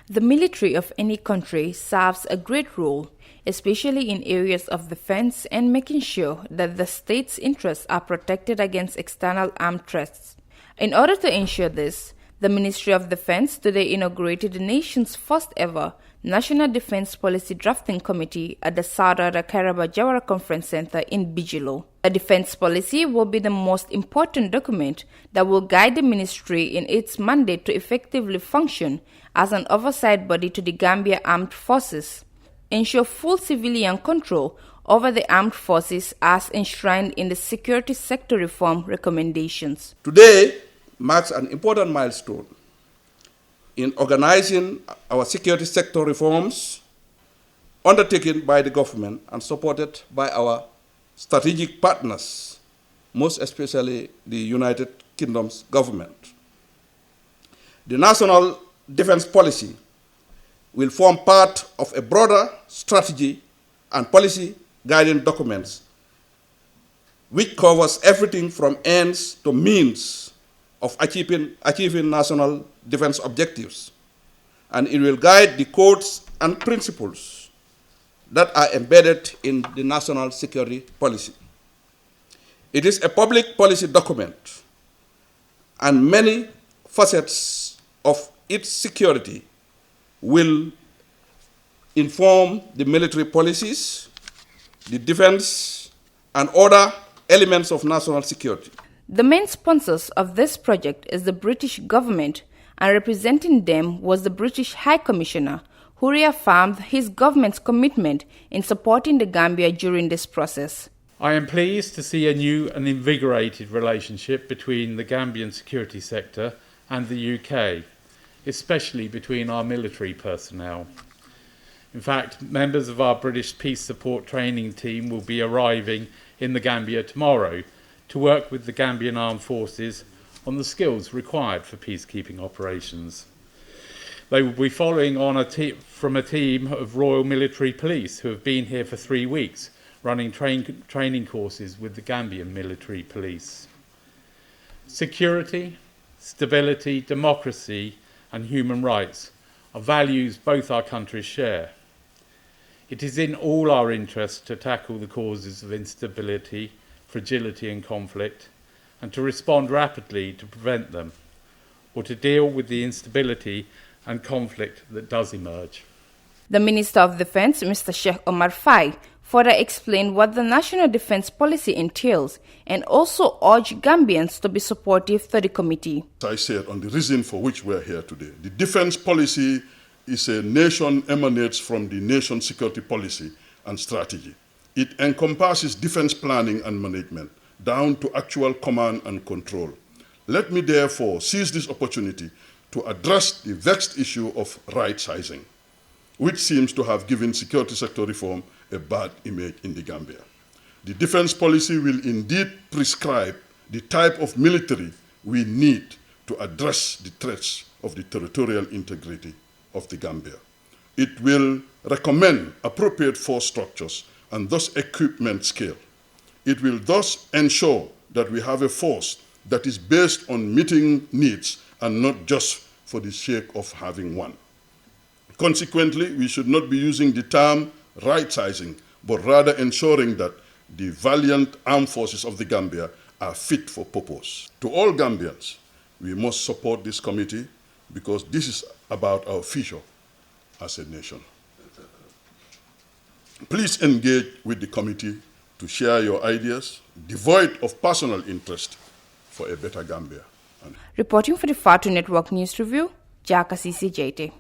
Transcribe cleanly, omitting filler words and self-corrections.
The military of any country serves a great role, especially in areas of defense and making sure that the state's interests are protected against external armed threats. In order to ensure this, the Ministry of Defense today inaugurated the nation's first ever National Defense Policy Drafting Committee at the Sarada Kairaba Jawara Conference Center in Bijilo. The defense policy will be the most important document that will guide the ministry in its mandate to effectively function as an oversight body to the Gambia Armed Forces, ensure full civilian control over the armed forces as enshrined in the security sector reform recommendations. Today marks an important milestone in organizing our security sector reforms undertaken by the government and supported by our strategic partners, most especially the United Kingdom's government. The National Defense Policy will form part of a broader strategy and policy guiding documents which covers everything from ends to means of achieving national defense objectives, and it will guide the codes and principles that are embedded in the national security policy. It is a public policy document, and many facets of its security will inform the military policies, the defense, and other elements of national security. The main sponsors of this project is the British government, and representing them was the British High Commissioner, who reaffirmed his government's commitment in supporting the Gambia during this process. I am pleased to see a new and invigorated relationship between the Gambian security sector and the UK, especially between our military personnel. In fact, members of our British Peace Support Training Team will be arriving in the Gambia tomorrow to work with the Gambian Armed Forces on the skills required for peacekeeping operations. They will be following on from a team of Royal Military Police who have been here for 3 weeks, running training courses with the Gambian Military Police. Security, stability, democracy, and human rights are values both our countries share. It is in all our interests to tackle the causes of instability, fragility and conflict, and to respond rapidly to prevent them, or to deal with the instability and conflict that does emerge. The Minister of Defense, Mr. Sheikh Omar Faye, further explained what the National Defense Policy entails and also urged Gambians to be supportive to the committee. As I said, on the reason for which we're here today, the defense policy is a nation emanates from the nation's security policy and strategy. It encompasses defense planning and management, down to actual command and control. Let me therefore seize this opportunity to address the vexed issue of right-sizing, which seems to have given security sector reform a bad image in the Gambia. The defense policy will indeed prescribe the type of military we need to address the threats of the territorial integrity of the Gambia. It will recommend appropriate force structures and thus equipment scale. It will thus ensure that we have a force that is based on meeting needs and not just for the sake of having one. Consequently, we should not be using the term right-sizing, but rather ensuring that the valiant armed forces of the Gambia are fit for purpose. To all Gambians, we must support this committee because this is about our future as a nation. Please engage with the committee to share your ideas, devoid of personal interest, for a better Gambia. Reporting for the Fatu Network News Review, Jaka CCJT.